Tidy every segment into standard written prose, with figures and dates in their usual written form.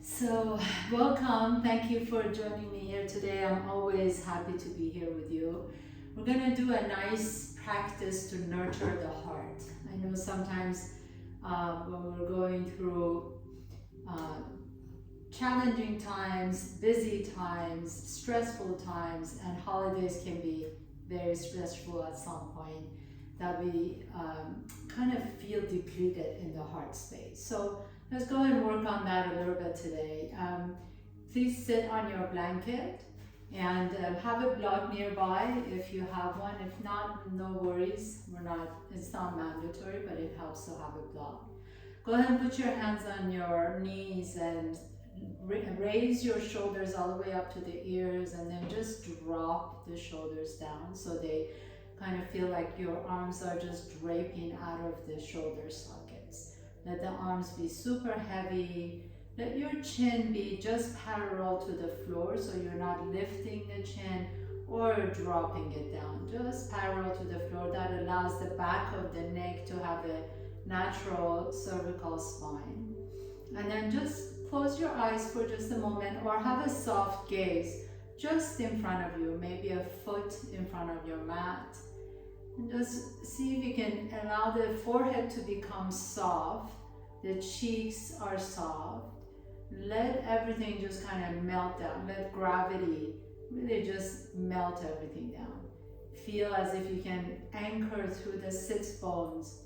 So, welcome. Thank you for joining me here today. I'm always happy to be here with you. We're going to do a nice practice to nurture the heart. I know sometimes when we're going through uh, challenging times, busy times, stressful times, and holidays can be very stressful at some point, that we kind of feel depleted in the heart space. So let's go and work on that a little bit today. Please sit on your blanket and have a block nearby if you have one. If not, no worries. It's not mandatory, but it helps to have a block. Go ahead and put your hands on your knees and raise your shoulders all the way up to the ears, and then just drop the shoulders down so they kind of feel like your arms are just draping out of the shoulder sockets. Let the arms be super heavy. Let your chin be just parallel to the floor, so you're not lifting the chin or dropping it down. Just parallel to the floor. That allows the back of the neck to have a natural cervical spine. And then just close your eyes for just a moment, or have a soft gaze just in front of you, maybe a foot in front of your mat. And just see if you can allow the forehead to become soft, the cheeks are soft. Let everything just kind of melt down. Let gravity really just melt everything down. Feel as if you can anchor through the sits bones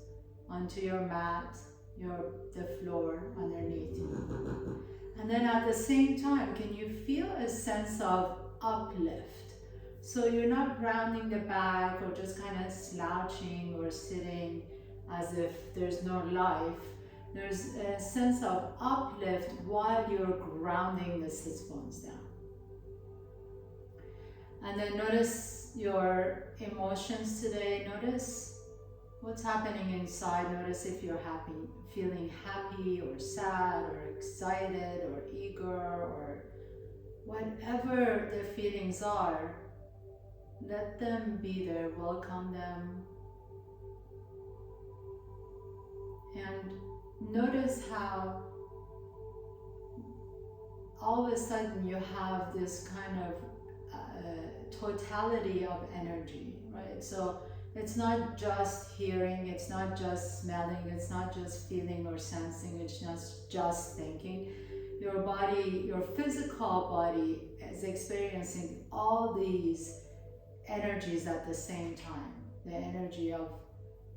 onto your mat, the floor underneath you. And then at the same time, can you feel a sense of uplift? So you're not rounding the back or just kind of slouching or sitting as if there's no life. There's a sense of uplift while you're grounding the sits bones down. And then notice your emotions today. Notice what's happening inside. Notice if you're feeling happy or sad or excited or eager or whatever the feelings are. Let them be there, welcome them. And notice how all of a sudden you have this kind of totality of energy, right? So it's not just hearing, it's not just smelling, it's not just feeling or sensing, it's not just thinking. Your body, your physical body is experiencing all these energies at the same time. The energy of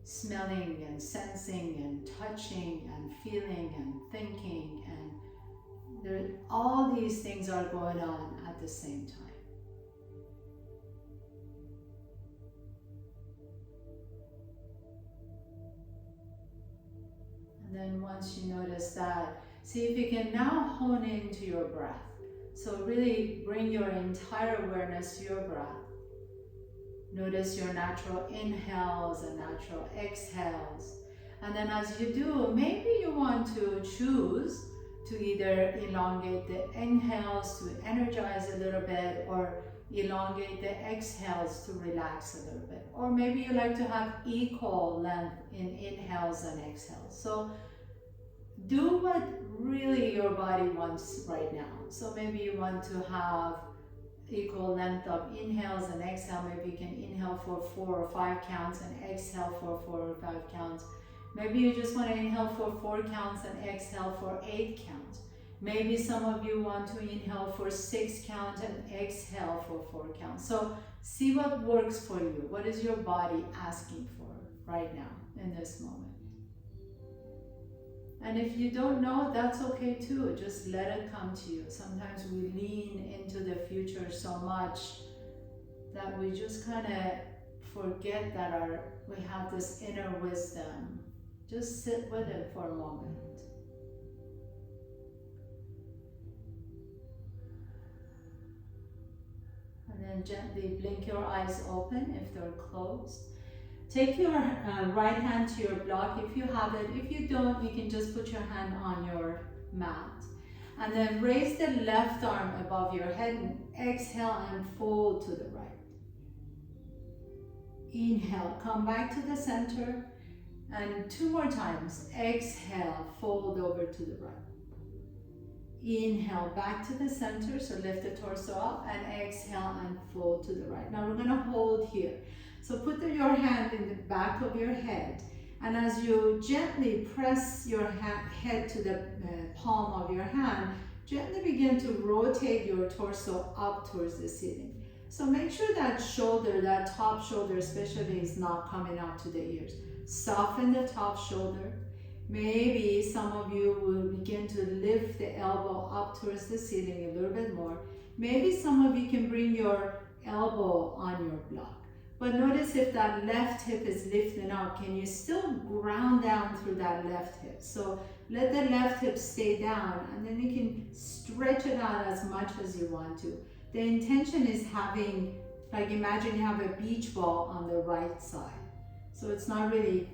smelling and sensing and touching and feeling and thinking, and all these things are going on at the same time. And then once you notice that, see if you can now hone into your breath. So really bring your entire awareness to your breath. Notice your natural inhales and natural exhales. And then as you do, maybe you want to choose to either elongate the inhales to energize a little bit, or elongate the exhales to relax a little bit. Or maybe you like to have equal length in inhales and exhales. So do what really your body wants right now. So maybe you want to have equal length of inhales and exhale. Maybe you can inhale for 4 or 5 counts and exhale for 4 or 5 counts. Maybe you just want to inhale for 4 counts and exhale for 8 counts. Maybe some of you want to inhale for 6 counts and exhale for 4 counts. So see what works for you. What is your body asking for right now in this moment? And if you don't know, that's okay too. Just let it come to you. Sometimes we lean into the future so much that we just kind of forget that we have this inner wisdom. Just sit with it for a moment. And then gently blink your eyes open if they're closed. Take your right hand to your block if you have it. If you don't, you can just put your hand on your mat. And then raise the left arm above your head and exhale and fold to the right. Inhale, come back to the center. And 2 more times. Exhale, fold over to the right. Inhale back to the center, so lift the torso up, and exhale and fold to the right. Now we're gonna hold here. So put your hand in the back of your head, and as you gently press your head to the palm of your hand, gently begin to rotate your torso up towards the ceiling. So make sure that shoulder, that top shoulder especially, is not coming up to the ears. Soften the top shoulder. Maybe some of you will begin to lift the elbow up towards the ceiling a little bit more. Maybe some of you can bring your elbow on your block. But notice if that left hip is lifting up, can you still ground down through that left hip? So let the left hip stay down, and then you can stretch it out as much as you want to. The intention is having, like imagine you have a beach ball on the right side. So it's not really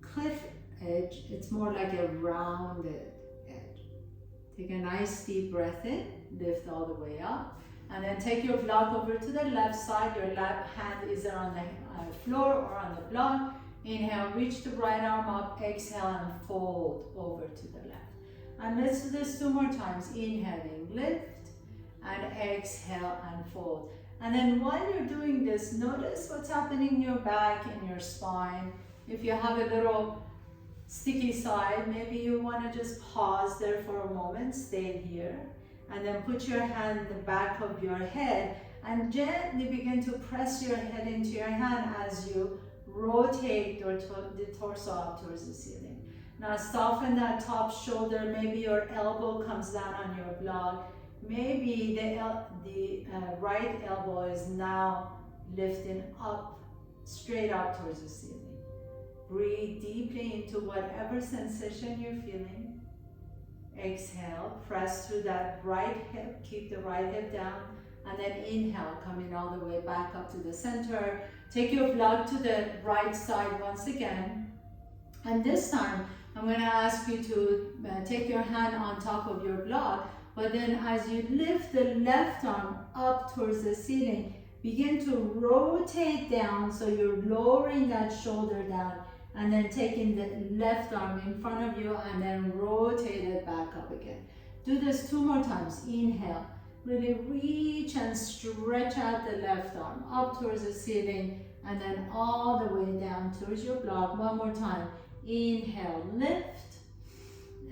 cliff edge, it's more like a rounded edge. Take a nice deep breath in, lift all the way up, and then take your block over to the left side. Your left hand is on the floor or on the block. Inhale, reach the right arm up, exhale and fold over to the left. And let's do this 2 more times. Inhaling, lift, and exhale and fold. And then while you're doing this, notice what's happening in your back and your spine. If you have a little sticky side, maybe you want to just pause there for a moment, stay here, and then put your hand in the back of your head and gently begin to press your head into your hand as you rotate the torso up towards the ceiling. Now soften that top shoulder. Maybe your elbow comes down on your block. Maybe the right elbow is now lifting up, straight up towards the ceiling. Breathe deeply into whatever sensation you're feeling. Exhale, press through that right hip, keep the right hip down, and then inhale, coming all the way back up to the center. Take your block to the right side once again, and this time I'm going to ask you to take your hand on top of your block, but then as you lift the left arm up towards the ceiling, begin to rotate down, so you're lowering that shoulder down, and then taking the left arm in front of you and then rotate it back up again. Do this 2 more times. Inhale, really reach and stretch out the left arm up towards the ceiling, and then all the way down towards your block. 1 more time. Inhale, lift,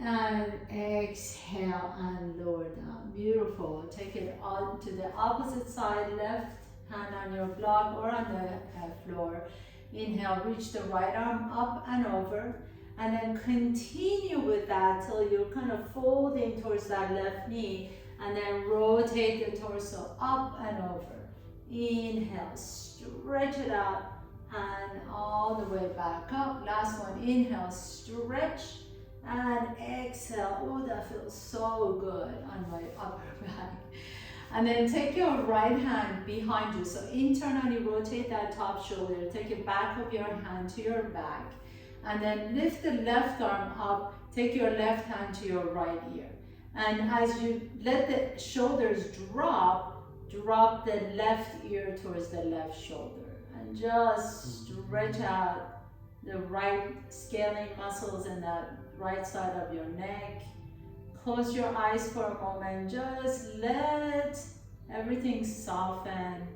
and exhale and lower down. Beautiful. Take it on to the opposite side, left hand on your block or on the floor. Inhale, reach the right arm up and over, and then continue with that till you're kind of folding towards that left knee, and then rotate the torso up and over. Inhale, stretch it out, and all the way back up. Last one. Inhale, stretch, and exhale. Oh, that feels so good on my upper back. And then take your right hand behind you. So internally rotate that top shoulder. Take it back of your hand to your back. And then lift the left arm up. Take your left hand to your right ear. And as you let the shoulders drop the left ear towards the left shoulder. And just stretch out the right scaling muscles in that right side of your neck. Close your eyes for a moment. Just let everything soften.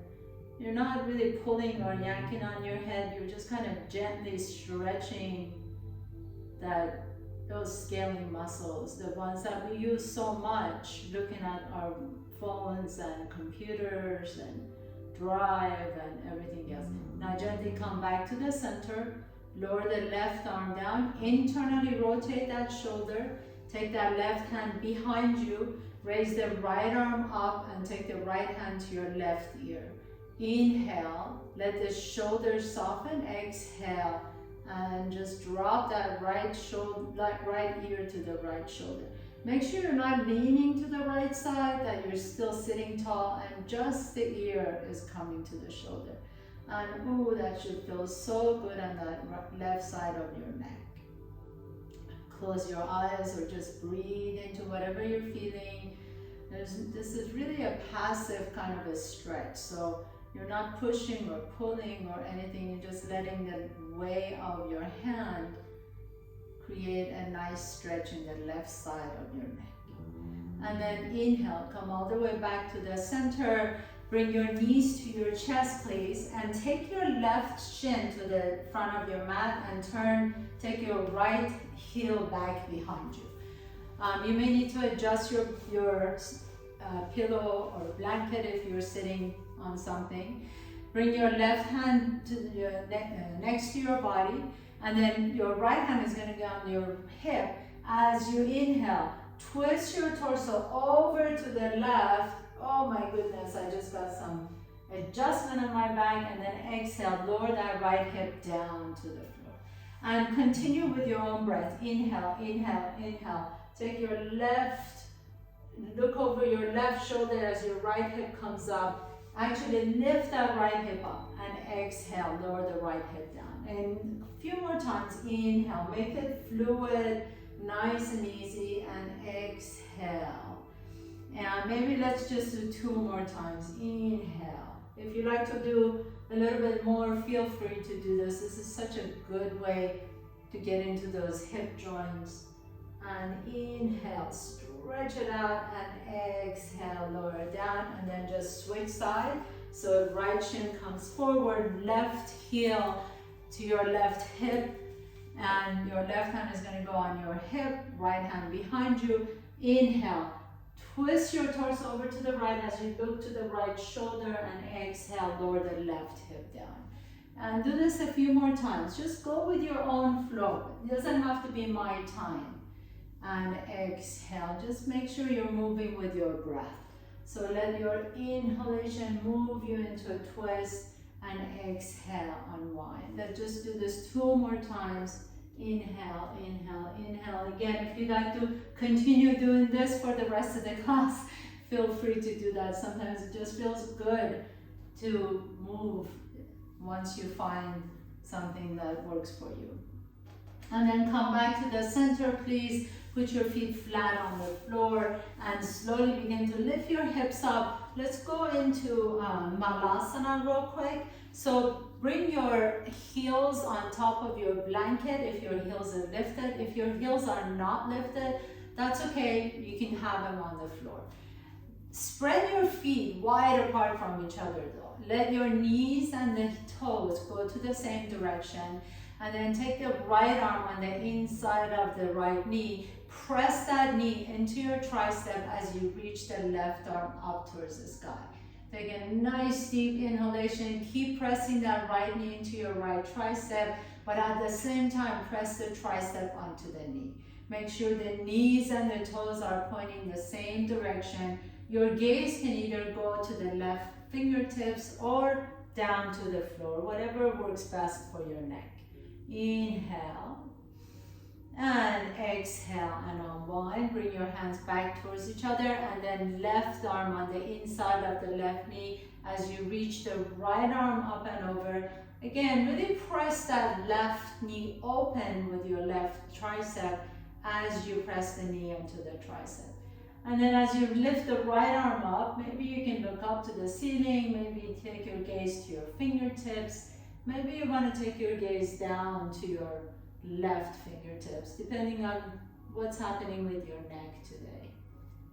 You're not really pulling or yanking on your head. You're just kind of gently stretching those scaling muscles, the ones that we use so much looking at our phones and computers and drive and everything else. Now gently come back to the center. Lower the left arm down. Internally rotate that shoulder. Take that left hand behind you, raise the right arm up, and take the right hand to your left ear. Inhale, let the shoulders soften. Exhale, and just drop that right ear to the right shoulder. Make sure you're not leaning to the right side, that you're still sitting tall, and just the ear is coming to the shoulder. And ooh, that should feel so good on that left side of your neck. Close your eyes or just breathe into whatever you're feeling. This is really a passive kind of a stretch. So you're not pushing or pulling or anything. You're just letting the weight of your hand create a nice stretch in the left side of your neck. And then inhale, come all the way back to the center. Bring your knees to your chest, please, and take your left shin to the front of your mat and take your right heel back behind you. You may need to adjust your pillow or blanket if you're sitting on something. Bring your left hand to next to your body, and then your right hand is going to go on your hip. As you inhale, twist your torso over to the left. Oh my goodness, I just got some adjustment on my back. And then exhale, lower that right hip down to the floor. And continue with your own breath. Inhale, inhale, inhale. Take your left, look over your left shoulder as your right hip comes up. Actually lift that right hip up and exhale, lower the right hip down. And a few more times, inhale, make it fluid, nice and easy, and exhale. And maybe let's just do 2 more times. Inhale. If you like to do a little bit more, feel free to do this. This is such a good way to get into those hip joints. And inhale, stretch it out, and exhale, lower it down, and then just switch side. So right shin comes forward, left heel to your left hip, and your left hand is going to go on your hip, right hand behind you. Inhale, twist your torso over to the right as you look to the right shoulder, and exhale, lower the left hip down. And do this a few more times. Just go with your own flow. It doesn't have to be my time. And exhale, just make sure you're moving with your breath. So let your inhalation move you into a twist, and exhale, unwind. Let's just do this 2 more times. Inhale, inhale, inhale. Again, if you'd like to continue doing this for the rest of the class, feel free to do that. Sometimes it just feels good to move once you find something that works for you. And then come back to the center, please. Put your feet flat on the floor and slowly begin to lift your hips up. Let's go into Malasana real quick. So bring your heels on top of your blanket if your heels are lifted. If your heels are not lifted, that's okay. You can have them on the floor. Spread your feet wide apart from each other though. Let your knees and the toes go to the same direction. And then take the right arm on the inside of the right knee. Press that knee into your tricep as you reach the left arm up towards the sky. Take a nice deep inhalation. Keep pressing that right knee into your right tricep, but at the same time, press the tricep onto the knee. Make sure the knees and the toes are pointing the same direction. Your gaze can either go to the left fingertips or down to the floor, whatever works best for your neck. Inhale and exhale and unwind. Bring your hands back towards each other, and then left arm on the inside of the left knee as you reach the right arm up and over. Again, really press that left knee open with your left tricep as you press the knee onto the tricep. And then as you lift the right arm up, maybe you can look up to the ceiling, maybe take your gaze to your fingertips. Maybe you want to take your gaze down to your left fingertips, depending on what's happening with your neck today.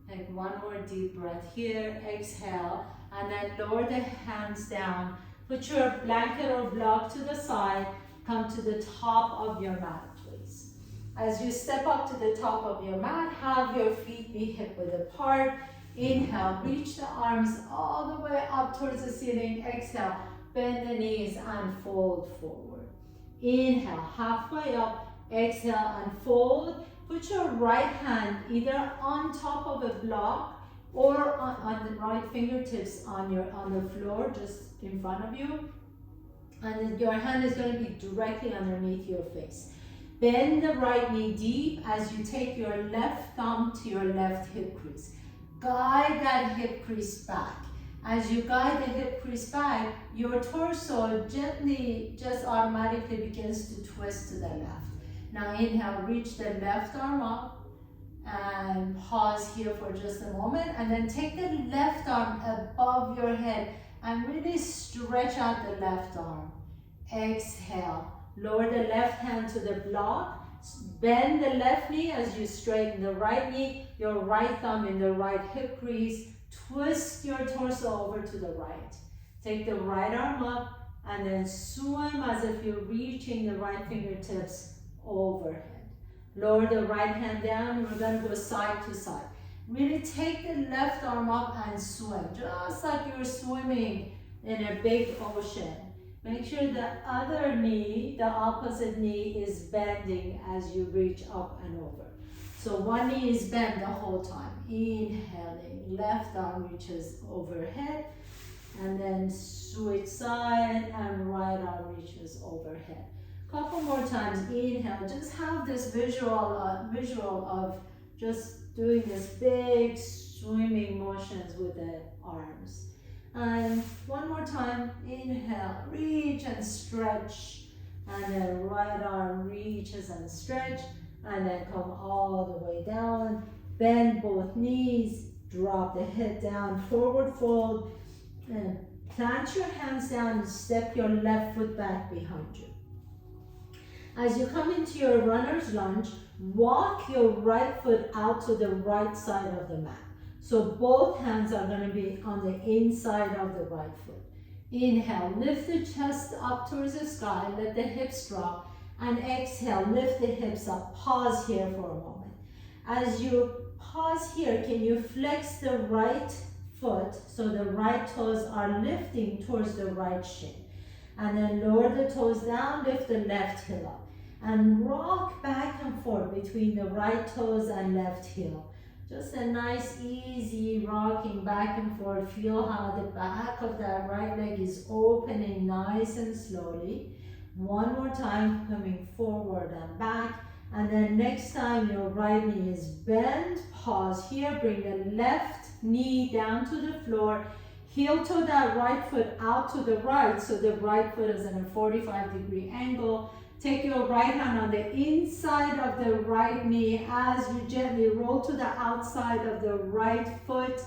Take 1 more deep breath here, exhale, and then lower the hands down. Put your blanket or block to the side, come to the top of your mat, please. As you step up to the top of your mat, have your feet be hip width apart. Inhale, reach the arms all the way up towards the ceiling. Exhale, bend the knees and fold forward. Inhale, halfway up. Exhale and fold. Put your right hand either on top of a block or on the right fingertips on the floor, just in front of you. And your hand is going to be directly underneath your face. Bend the right knee deep as you take your left thumb to your left hip crease. Guide that hip crease back. As you guide the hip crease back, your torso gently, just automatically begins to twist to the left. Now inhale, reach the left arm up and pause here for just a moment, and then take the left arm above your head and really stretch out the left arm. Exhale, lower the left hand to the block Bend the left knee as you straighten the right knee, your right thumb in the right hip crease. Twist your torso over to the right. Take the right arm up and then swim as if you're reaching the right fingertips overhead. Lower the right hand down. We're going to go side to side. Really take the left arm up and swim, just like you're swimming in a big ocean. Make sure the other knee, the opposite knee, is bending as you reach up and over. So one knee is bent the whole time. Inhaling, left arm reaches overhead, and then switch side and right arm reaches overhead. Couple more times. Inhale. Just have this visual of just doing this big swimming motions with the arms. And one more time. Inhale. Reach and stretch. And then right arm reaches and stretch. And then come all the way down. Bend both knees. Drop the head down. Forward fold. And plant your hands down and step your left foot back behind you. As you come into your runner's lunge, walk your right foot out to the right side of the mat. So both hands are going to be on the inside of the right foot. Inhale, lift the chest up towards the sky, let the hips drop, and exhale, lift the hips up. Pause here for a moment. As you pause here, can you flex the right foot so the right toes are lifting towards the right shin? And then lower the toes down, lift the left heel up. And rock back and forth between the right toes and left heel. Just a nice, easy rocking back and forth. Feel how the back of that right leg is opening nice and slowly. One more time, coming forward and back. And then next time your right knee is bent, pause here. Bring the left knee down to the floor. Heel toe that right foot out to the right, so the right foot is in a 45-degree angle. Take your right hand on the inside of the right knee as you gently roll to the outside of the right foot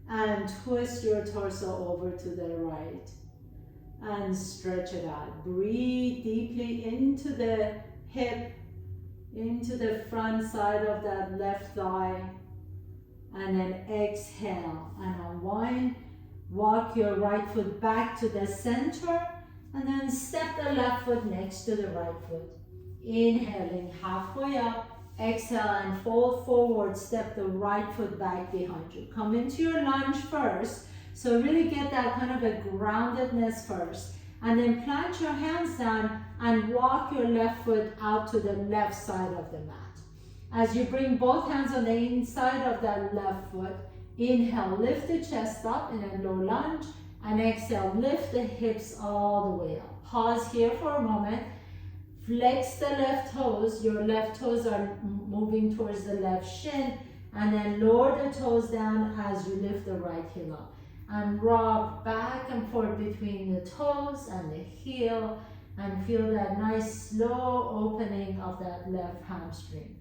and twist your torso over to the right. And stretch it out. Breathe deeply into the hip, into the front side of that left thigh. And then exhale and unwind. Walk your right foot back to the center. And then step the left foot next to the right foot. Inhaling halfway up. Exhale and fold forward. Step the right foot back behind you. Come into your lunge first. So really get that kind of a groundedness first. And then plant your hands down and walk your left foot out to the left side of the mat. As you bring both hands on the inside of that left foot, inhale, lift the chest up in a low lunge. And exhale, lift the hips all the way up. Pause here for a moment. Flex the left toes. Your left toes are moving towards the left shin. And then lower the toes down as you lift the right heel up. And rock back and forth between the toes and the heel. And feel that nice slow opening of that left hamstring.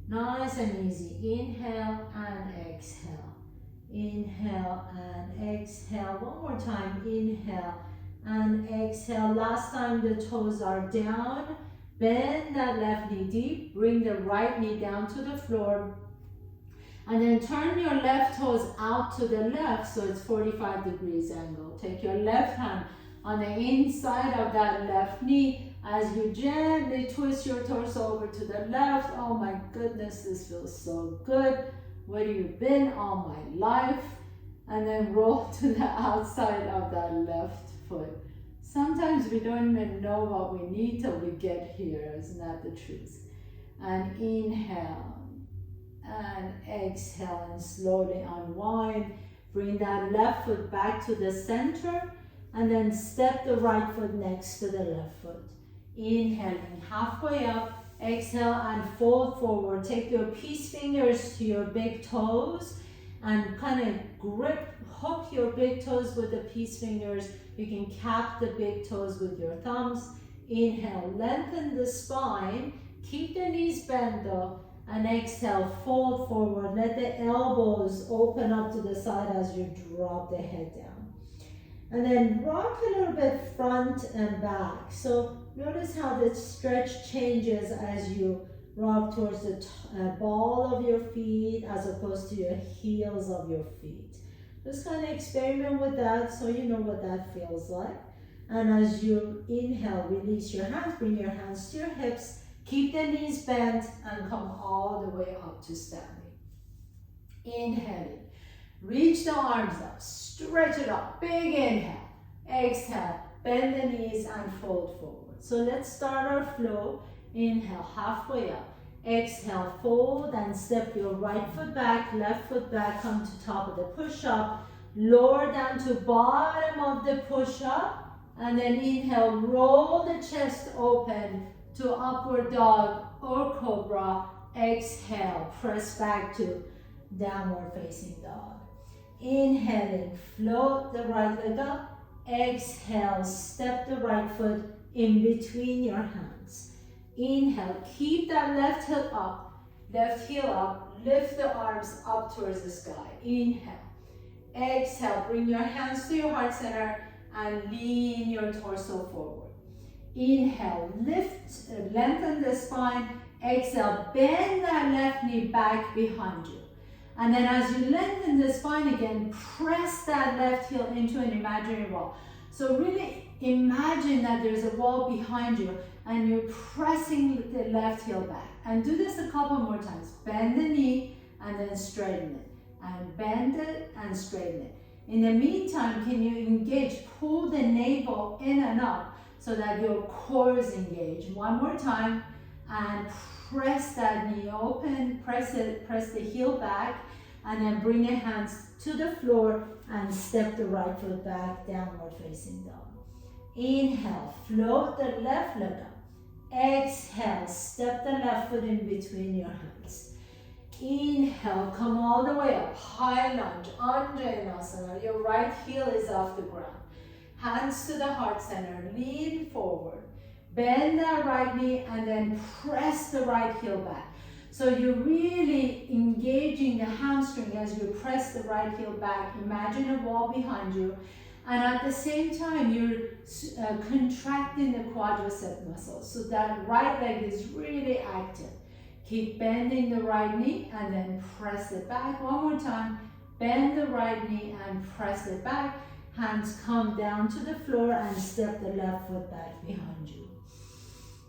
Nice and easy. Inhale and exhale. Inhale and exhale. One more time. Inhale and exhale. Last time the toes are down. Bend that left knee deep. Bring the right knee down to the floor. And then turn your left toes out to the left so it's 45 degrees angle. Take your left hand on the inside of that left knee as you gently twist your torso over to the left. Oh my goodness, this feels so good. Where have you been all my life? And then roll to the outside of that left foot. Sometimes we don't even know what we need till we get here. Isn't that the truth? And inhale and exhale and slowly unwind. Bring that left foot back to the center and then step the right foot next to the left foot. Inhaling halfway up. Exhale and fold forward. Take your peace fingers to your big toes and kind of grip, hook your big toes with the peace fingers. You can cap the big toes with your thumbs. Inhale, lengthen the spine. Keep the knees bent though. And exhale, fold forward. Let the elbows open up to the side as you drop the head down. And then rock a little bit front and back. So notice how the stretch changes as you Rock towards the ball of your feet as opposed to your heels of your feet. Just kind of experiment with that so you know what that feels like. And as you inhale, release your hands, bring your hands to your hips, keep the knees bent, and come all the way up to standing. Inhaling, reach the arms up, stretch it up, big inhale. Exhale, bend the knees and fold forward. So let's start our flow. Inhale, halfway up. Exhale, fold and step your right foot back, left foot back, come to top of the push-up. Lower down to bottom of the push-up. And then inhale, roll the chest open to upward dog or cobra. Exhale, press back to downward facing dog. Inhaling, float the right leg up. Exhale, step the right foot in between your hands. Inhale, keep that left heel up, lift the arms up towards the sky. Inhale. Exhale, bring your hands to your heart center and lean your torso forward. Inhale, lift, lengthen the spine. Exhale, bend that left knee back behind you. And then as you lengthen the spine again, press that left heel into an imaginary wall. So really imagine that there's a wall behind you and you're pressing the left heel back. And do this a couple more times. Bend the knee and then straighten it. And bend it and straighten it. In the meantime, can you engage, pull the navel in and up so that your core is engaged. One more time, and press that knee open, press the heel back, and then bring your hands to the floor and step the right foot back, downward facing dog. Inhale, float the left leg up. Exhale, step the left foot in between your hands. Inhale, come all the way up, high lunge, Anjaneyasana. Your right heel is off the ground. Hands to the heart center, lean forward. Bend that right knee and then press the right heel back. So you're really engaging the hamstring as you press the right heel back. Imagine a wall behind you. And at the same time, you're contracting the quadricep muscles. So that right leg is really active. Keep bending the right knee and then press it back. One more time. Bend the right knee and press it back. Hands come down to the floor and step the left foot back behind you.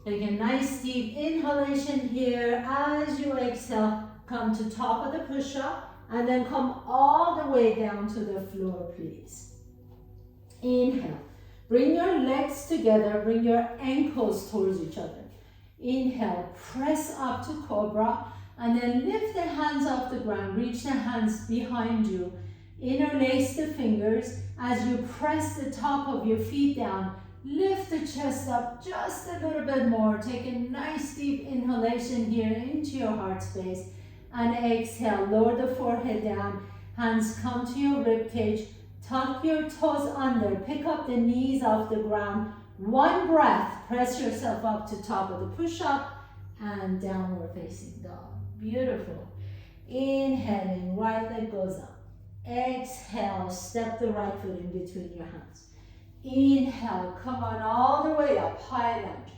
Take a nice deep inhalation here. As you exhale, come to top of the push-up and then come all the way down to the floor, please. Inhale. Bring your legs together. Bring your ankles towards each other. Inhale, press up to cobra, and then lift the hands off the ground. Reach the hands behind you. Interlace the fingers as you press the top of your feet down. Lift the chest up just a little bit more. Take a nice deep inhalation here into your heart space. And exhale, lower the forehead down. Hands come to your rib cage. Tuck your toes under. Pick up the knees off the ground. One breath, press yourself up to top of the push-up and downward facing dog. Beautiful. Inhaling, right leg goes up. Exhale, step the right foot in between your hands. Inhale, come on all the way up, high lunge.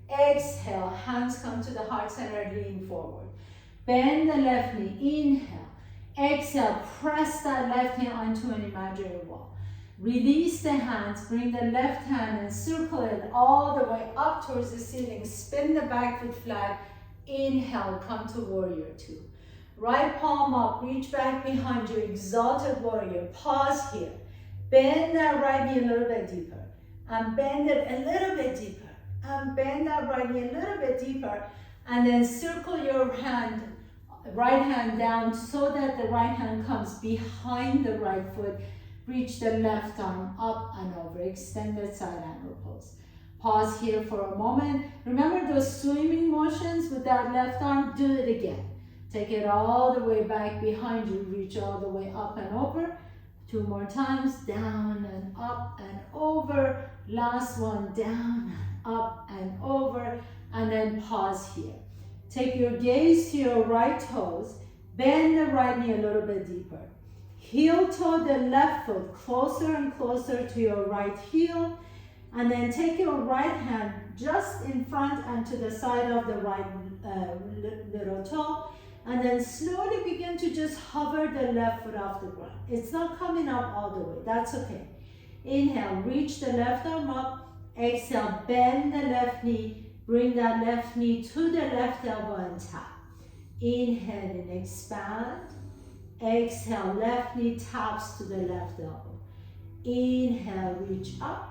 Exhale, hands come to the heart center, lean forward. Bend the left knee, inhale. Exhale, press that left hand onto an imaginary wall. Release the hands, bring the left hand and circle it all the way up towards the ceiling. Spin the back foot flat. Inhale, come to warrior two. Right palm up, reach back behind you, exalted warrior. Pause here. Bend that right knee a little bit deeper. And bend it a little bit deeper. And bend that right knee a little bit deeper. And then circle your hand, right hand down so that the right hand comes behind the right foot. Reach the left arm up and over, extended side angle pose. Pause here for a moment. Remember those swimming motions with that left arm? Do it again. Take it all the way back behind you. Reach all the way up and over. Two more times, down and up and over. Last one, down and up and over. And then pause here. Take your gaze to your right toes. Bend the right knee a little bit deeper. Heel toe the left foot closer and closer to your right heel. And then take your right hand just in front and to the side of the right little toe. And then slowly begin to just hover the left foot off the ground. It's not coming up all the way, that's okay. Inhale, reach the left arm up. Exhale, bend the left knee. Bring that left knee to the left elbow and tap. Inhale and expand. Exhale, left knee taps to the left elbow. Inhale, reach up.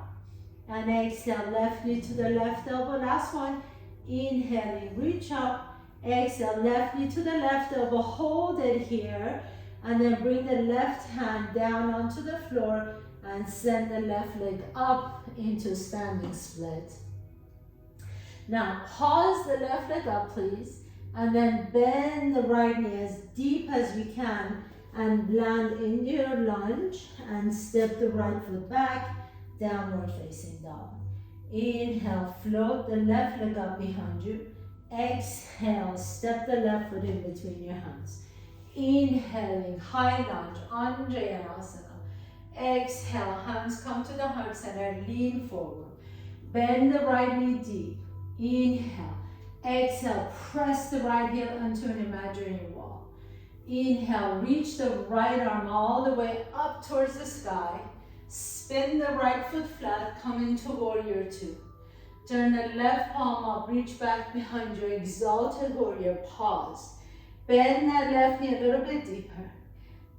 And exhale, left knee to the left elbow. Last one. Inhaling, reach up. Exhale, left knee to the left elbow, hold it here, and then bring the left hand down onto the floor and send the left leg up into standing split. Now, pause the left leg up, please, and then bend the right knee as deep as we can and land into your lunge and step the right foot back, downward facing dog. Inhale, float the left leg up behind you. Exhale, step the left foot in between your hands. Inhaling, high lunge, Anjayanasana. Exhale, hands come to the heart center, lean forward. Bend the right knee deep. Inhale. Exhale, press the right heel onto an imaginary wall. Inhale, reach the right arm all the way up towards the sky. Spin the right foot flat, come into warrior two. Turn the left palm up, reach back behind your exalted warrior, pause. Bend that left knee a little bit deeper.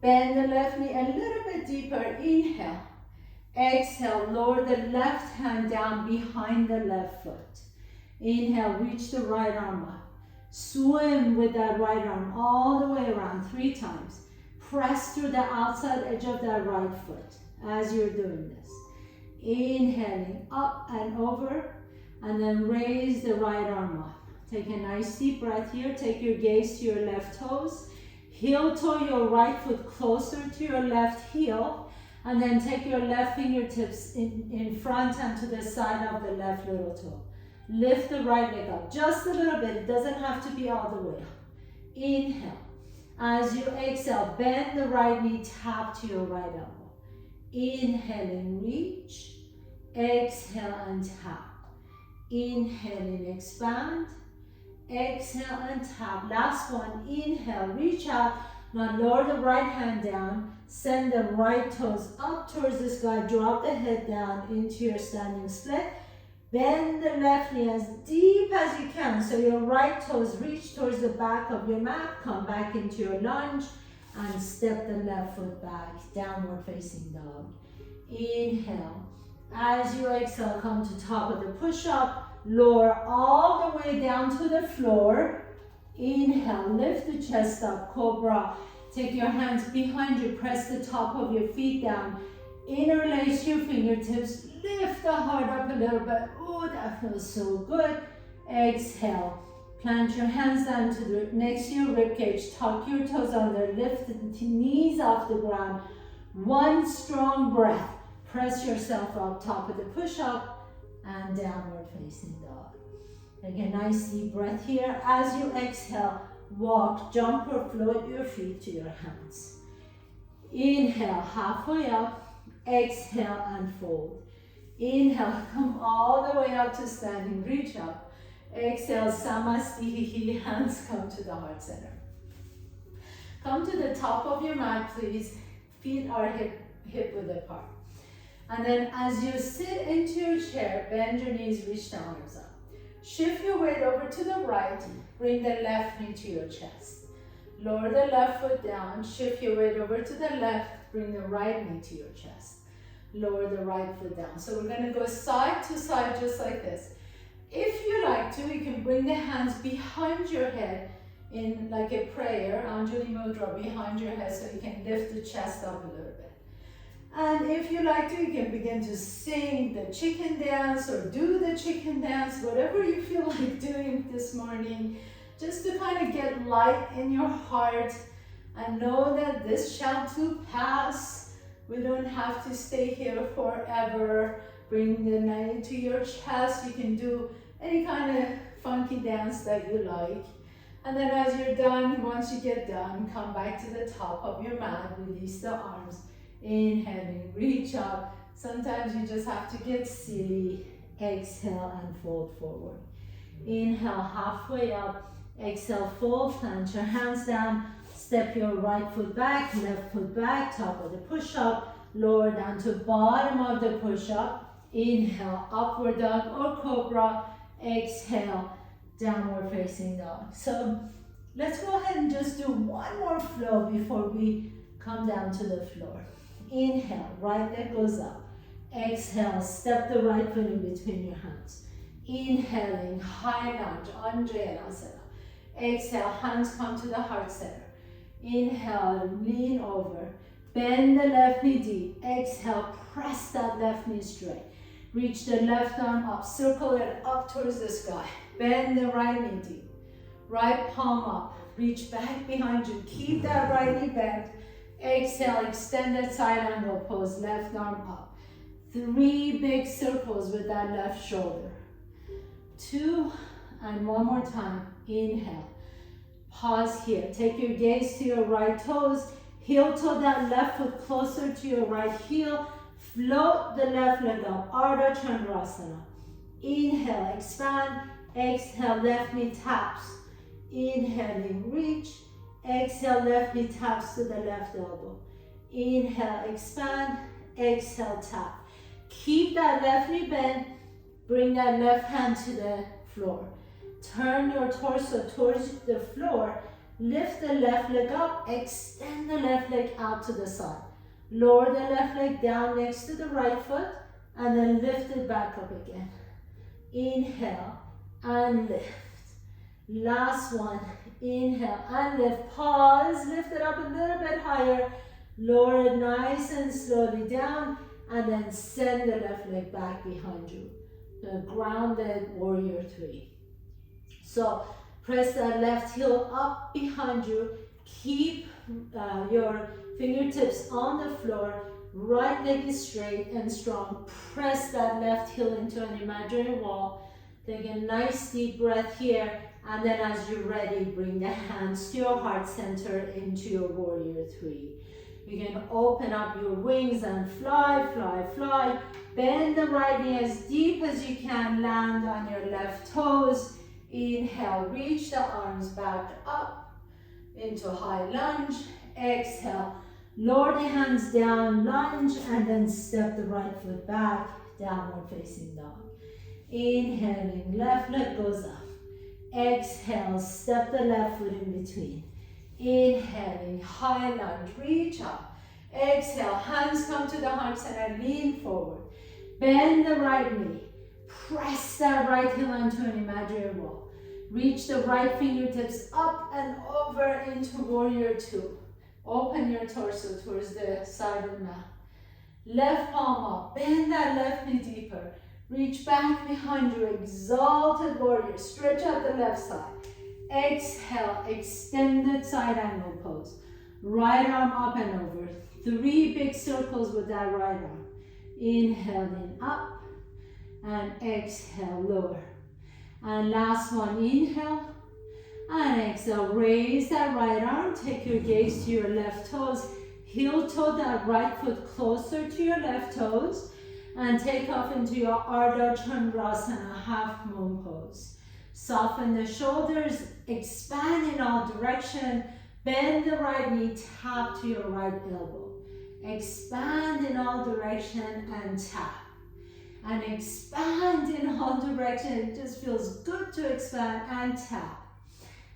Bend the left knee a little bit deeper, inhale. Exhale, lower the left hand down behind the left foot. Inhale, reach the right arm up. Swim with that right arm all the way around 3 times. Press through the outside edge of that right foot as you're doing this. Inhaling, up and over. And then raise the right arm up. Take a nice deep breath here. Take your gaze to your left toes. Heel toe your right foot closer to your left heel. And then take your left fingertips in front and to the side of the left little toe. Lift the right leg up just a little bit. It doesn't have to be all the way up. Inhale. As you exhale, bend the right knee, tap to your right elbow. Inhaling, reach. Exhale and tap. Inhaling, expand. Exhale and tap. Last one. Inhale, reach out. Now lower the right hand down. Send the right toes up towards the sky. Drop the head down into your standing split. Bend the left knee as deep as you can. So your right toes reach towards the back of your mat. Come back into your lunge. And step the left foot back. Downward facing dog. Inhale. As you exhale, come to top of the push-up. Lower all the way down to the floor. Inhale, lift the chest up, cobra. Take your hands behind you, press the top of your feet down. Interlace your fingertips, lift the heart up a little bit. Oh, that feels so good. Exhale, plant your hands down to the next to your ribcage. Tuck your toes under, lift the knees off the ground. One strong breath. Press yourself up, top of the push-up and downward facing dog. Take a nice deep breath here. As you exhale, walk, jump or float your feet to your hands. Inhale, halfway up. Exhale and fold. Inhale, come all the way up to standing, reach up. Exhale, Samasthiti, hands come to the heart center. Come to the top of your mat, please. Feet are hip width apart. And then as you sit into your chair, bend your knees, reach the arms up. Shift your weight over to the right, bring the left knee to your chest. Lower the left foot down, shift your weight over to the left, bring the right knee to your chest. Lower the right foot down. So we're gonna go side to side just like this. If you like to, you can bring the hands behind your head in like a prayer, Anjali Mudra behind your head so you can lift the chest up a little bit. And if you like to, you can begin to sing the chicken dance or do the chicken dance, whatever you feel like doing this morning, just to kind of get light in your heart and know that this shall too pass. We don't have to stay here forever. Bring the knee to your chest. You can do any kind of funky dance that you like. And then as you're done, once you get done, come back to the top of your mat, release the arms. Inhaling, reach up, Sometimes you just have to get silly. Exhale and fold forward. Inhale, halfway up. Exhale, fold, plant your hands down. Step your right foot back, left foot back, top of the push-up. Lower down to bottom of the push-up. Inhale, upward dog or cobra. Exhale, downward facing dog. So let's go ahead and just do one more flow before we come down to the floor. Inhale, right leg goes up. Exhale, step the right foot in between your hands. Inhaling, high lunge, Anjaneyasana. Exhale, hands come to the heart center. Inhale, lean over. Bend the left knee deep. Exhale, press that left knee straight. Reach the left arm up, circle it up towards the sky. Bend the right knee deep. Right palm up, reach back behind you. Keep that right knee bent. Exhale, extended side angle pose, left arm up. 3 big circles with that left shoulder. 2, and one more time. Inhale. Pause here. Take your gaze to your right toes. Heel toe that left foot closer to your right heel. Float the left leg up. Ardha Chandrasana. Inhale, expand. Exhale, left knee taps. Inhaling, reach. Exhale, left knee taps to the left elbow. Inhale, expand. Exhale, tap. Keep that left knee bent. Bring that left hand to the floor. Turn your torso towards the floor. Lift the left leg up. Extend the left leg out to the side. Lower the left leg down next to the right foot. And then lift it back up again. Inhale and lift. Last one. Inhale and lift. Pause. Lift it up a little bit higher. Lower it nice and slowly down. And then send the left leg back behind you. The grounded warrior 3. So press that left heel up behind you. Keep your fingertips on the floor. Right leg is straight and strong. Press that left heel into an imaginary wall. Take a nice deep breath here. And then as you're ready, bring the hands to your heart center into your warrior 3. You can open up your wings and fly, fly, fly. Bend the right knee as deep as you can. Land on your left toes. Inhale, reach the arms back up into high lunge. Exhale, lower the hands down, lunge, and then step the right foot back, downward facing dog. Inhaling, left leg goes up. Exhale, step the left foot in between. Inhaling, high lunge, reach up. Exhale, hands come to the heart center, lean forward. Bend the right knee. Press that right heel into an imaginary wall. Reach the right fingertips up and over into warrior 2. Open your torso towards the side of the mat. Left palm up, bend that left knee deeper. Reach back behind you, exalted warrior. Stretch out the left side. Exhale, extended side angle pose. Right arm up and over. 3 big circles with that right arm. Inhale in up and exhale lower. And last one, inhale and exhale. Raise that right arm. Take your gaze to your left toes. Heel toe that right foot closer to your left toes. And take off into your Ardha Chandrasana, half moon pose. Soften the shoulders, expand in all directions. Bend the right knee, tap to your right elbow. Expand in all directions and tap. And expand in all directions. It just feels good to expand and tap.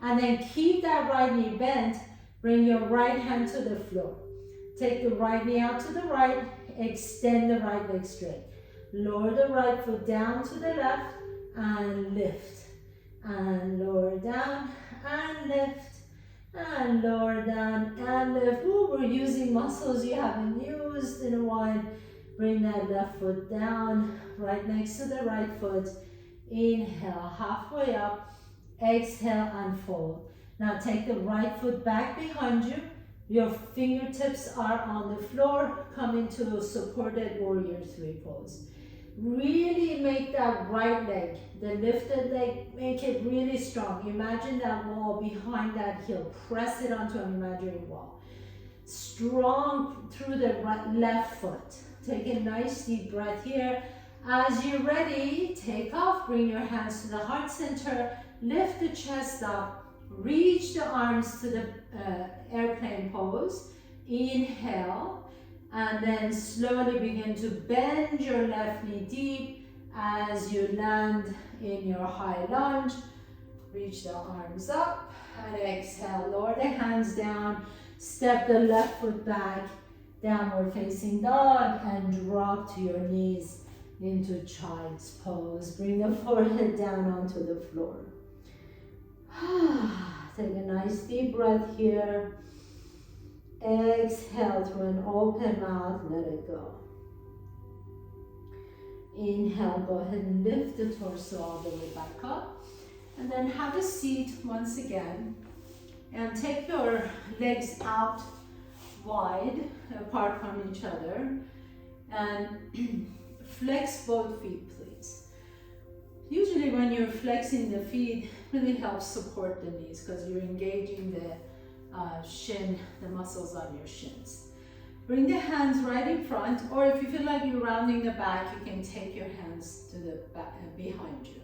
And then keep that right knee bent. Bring your right hand to the floor. Take the right knee out to the right. Extend the right leg straight. Lower the right foot down to the left and lift. And lower down and lift. And lower down and lift. Ooh, we're using muscles you haven't used in a while. Bring that left foot down, right next to the right foot. Inhale, halfway up. Exhale and fold. Now take the right foot back behind you. Your fingertips are on the floor. Come into a supported warrior 3 pose. Really make that right leg, the lifted leg, make it really strong. Imagine that wall behind that heel. Press it onto an imaginary wall. Strong through the left foot. Take a nice deep breath here. As you're ready, take off, bring your hands to the heart center, lift the chest up, reach the arms to the airplane pose. Inhale, and then slowly begin to bend your left knee deep as you land in your high lunge. Reach the arms up, and exhale, lower the hands down, step the left foot back, downward facing dog, and drop to your knees into child's pose. Bring the forehead down onto the floor. Take a nice deep breath here. Exhale through an open mouth, let it go. Inhale, go ahead and lift the torso all the way back up. And then have a seat once again. And take your legs out wide, apart from each other. And flex both feet, please. Usually when you're flexing the feet, really helps support the knees because you're engaging the shin, the muscles on your shins. Bring the hands right in front, or if you feel like you're rounding the back, you can take your hands to the back, behind you.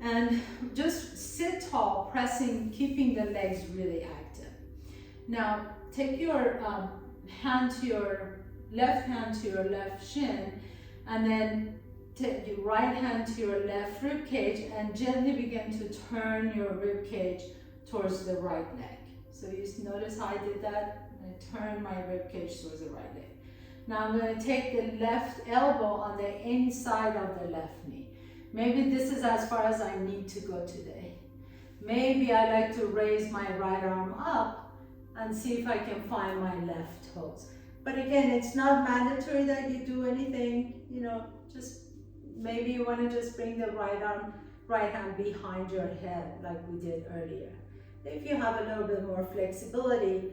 And just sit tall, pressing, keeping the legs really active. Now, take your hand to your left hand to your left shin, and then take your right hand to your left rib cage and gently begin to turn your rib cage towards the right leg. So you notice how I did that? I turned my rib cage towards the right leg. Now I'm going to take the left elbow on the inside of the left knee. Maybe this is as far as I need to go today. Maybe I like to raise my right arm up and see if I can find my left toes. But again, it's not mandatory that you do anything, just maybe you want to just bring the right hand behind your head like we did earlier. If you have a little bit more flexibility,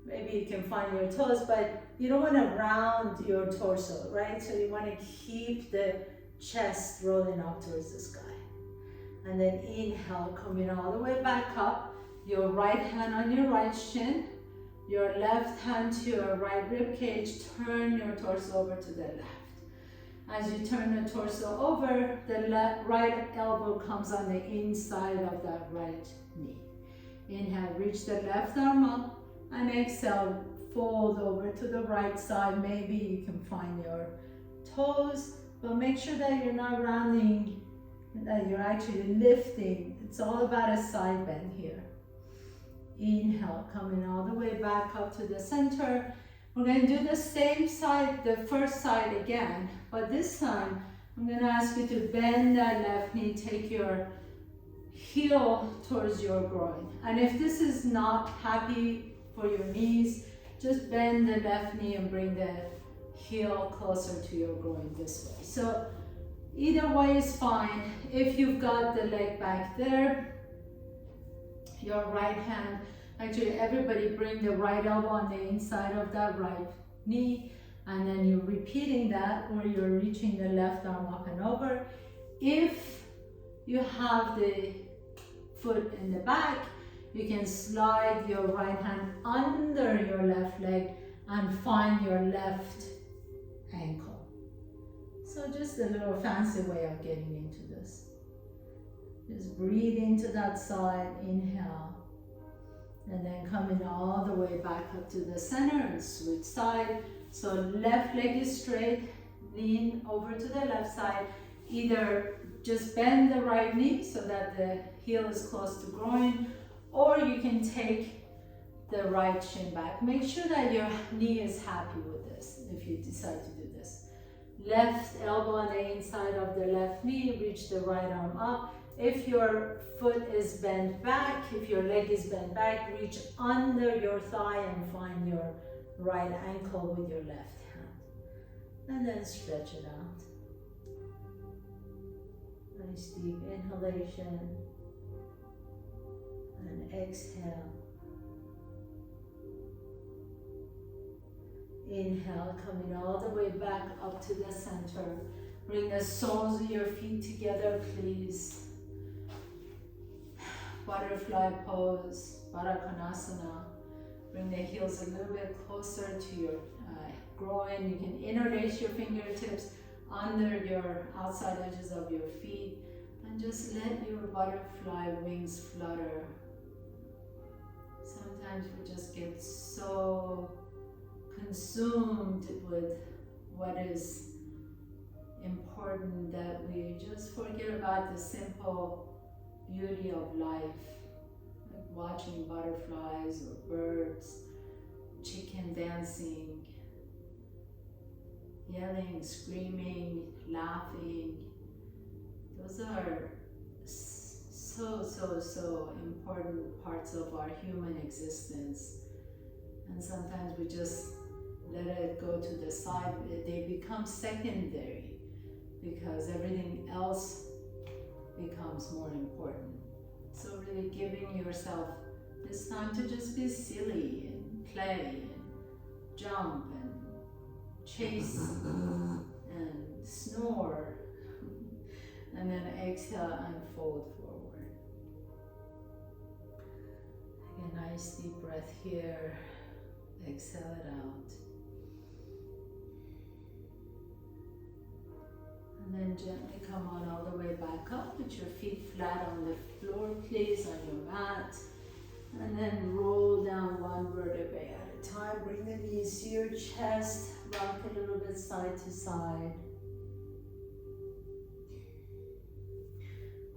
maybe you can find your toes, but you don't want to round your torso, right? So you want to keep the chest rolling up towards the sky. And then inhale, coming all the way back up, your right hand on your right shin, your left hand to your right rib cage, turn your torso over to the left. As you turn the torso over, the right elbow comes on the inside of that right knee. Inhale, reach the left arm up, and exhale, fold over to the right side. Maybe you can find your toes, but make sure that you're not rounding, that you're actually lifting. It's all about a side bend here. Inhale, coming all the way back up to the center. We're going to do the same side, the first side again, but this time I'm going to ask you to bend that left knee, take your heel towards your groin. And if this is not happy for your knees, just bend the left knee and bring the heel closer to your groin this way. So either way is fine. If you've got the leg back there, your right hand, actually everybody bring the right elbow on the inside of that right knee, and then you're repeating that, or you're reaching the left arm up and over. If you have the foot in the back, you can slide your right hand under your left leg and find your left ankle. So just a little fancy way of getting into this. Just breathe into that side, inhale, and then coming all the way back up to the center and switch side. So left leg is straight, lean over to the left side. Either just bend the right knee so that the heel is close to groin, or you can take the right shin back. Make sure that your knee is happy with this if you decide to do this. Left elbow on the inside of the left knee, reach the right arm up. If your foot is bent back, if your leg is bent back, reach under your thigh and find your right ankle with your left hand. And then stretch it out. Nice deep inhalation and exhale. Inhale, coming all the way back up to the center. Bring the soles of your feet together, please. Butterfly pose, Baddha Konasana. Bring the heels a little bit closer to your groin. You can interlace your fingertips under your outside edges of your feet and just let your butterfly wings flutter. Sometimes we just get so consumed with what is important that we just forget about the simple beauty of life, like watching butterflies or birds, chicken dancing, yelling, screaming, laughing. Those are so important parts of our human existence. And sometimes we just let it go to the side. They become secondary because everything else becomes more important. So really giving yourself this time to just be silly and play and jump and chase and snore. And then exhale and fold forward. Take a nice deep breath here. Exhale it out. And then gently come on all the way back up. Put your feet flat on the floor, please, on your mat. And then roll down one vertebrae at a time. Bring the knees to your chest. Rock a little bit side to side.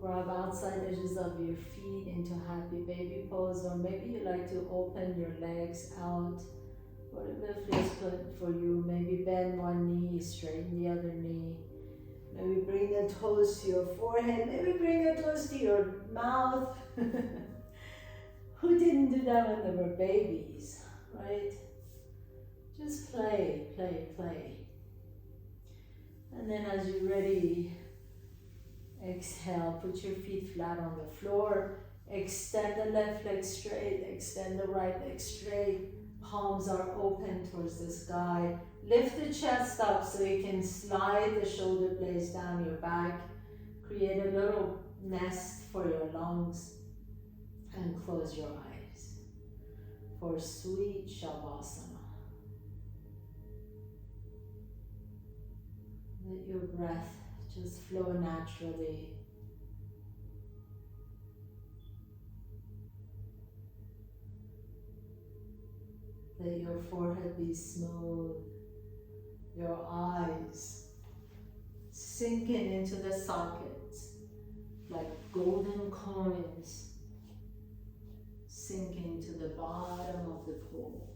Grab outside edges of your feet into happy baby pose, or maybe you like to open your legs out. Whatever feels good for you. Maybe bend one knee, straighten the other knee. Maybe bring the toes to your forehead. Maybe bring the toes to your mouth. Who didn't do that when they were babies, right? Just play, play, play. And then as you're ready, exhale, put your feet flat on the floor. Extend the left leg straight, extend the right leg straight. Palms are open towards the sky. Lift the chest up so you can slide the shoulder blades down your back. Create a little nest for your lungs. And close your eyes for sweet Shavasana. Let your breath just flow naturally. Let your forehead be smooth, your eyes sinking into the sockets like golden coins sinking to the bottom of the pool.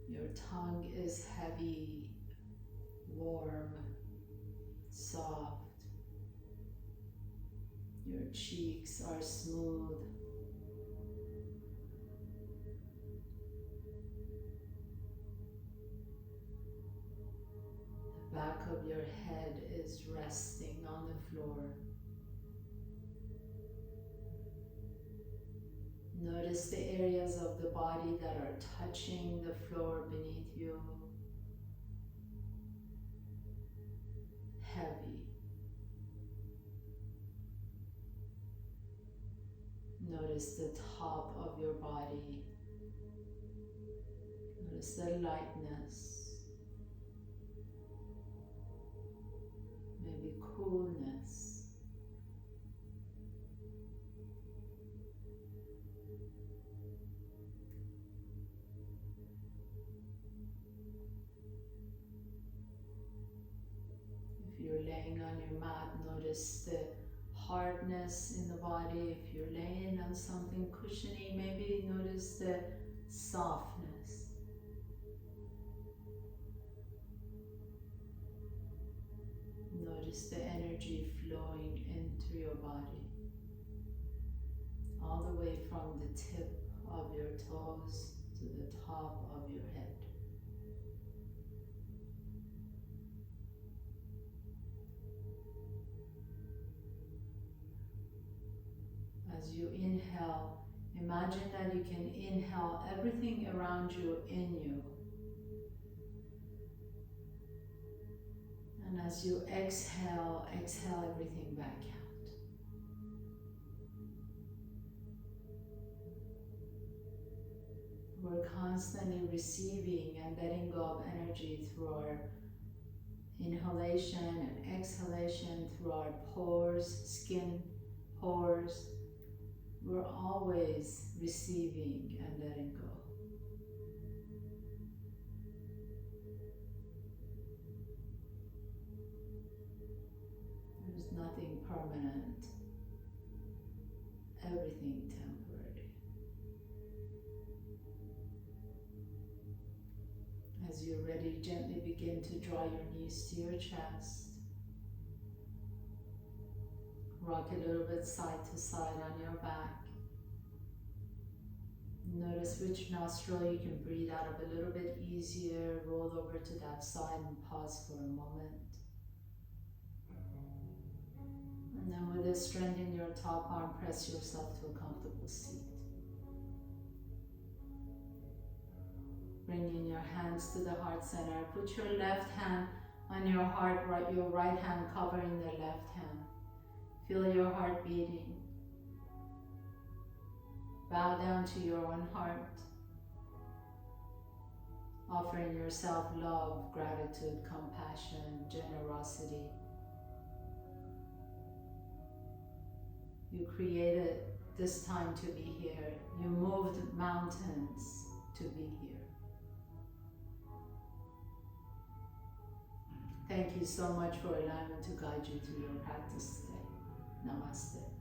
Your tongue is heavy, warm, soft. Your cheeks are smooth. The back of your head is resting on the floor. Notice the areas of the body that are touching the floor beneath you. Heavy. Notice the top of your body. Notice the lightness. Maybe coolness. If you're laying on your mat, notice the hardness in the body. If you're laying on something cushiony, maybe notice the softness. Notice the energy flowing into your body, all the way from the tip of your toes to the top of your head. As you inhale, imagine that you can inhale everything around you in you. And as you exhale, exhale everything back out. We're constantly receiving and letting go of energy through our inhalation and exhalation, through our pores, skin pores. We're always receiving and letting go. There's nothing permanent, everything temporary. As you're ready, gently begin to draw your knees to your chest. Rock a little bit side to side on your back. Notice which nostril you can breathe out of a little bit easier. Roll over to that side and pause for a moment. And then with a strength in your top arm, press yourself to a comfortable seat. Bringing your hands to the heart center. Put your left hand on your heart, your right hand covering the left hand. Feel your heart beating. Bow down to your own heart. Offering yourself love, gratitude, compassion, generosity. You created this time to be here. You moved mountains to be here. Thank you so much for allowing me to guide you through your practice today. Namaste.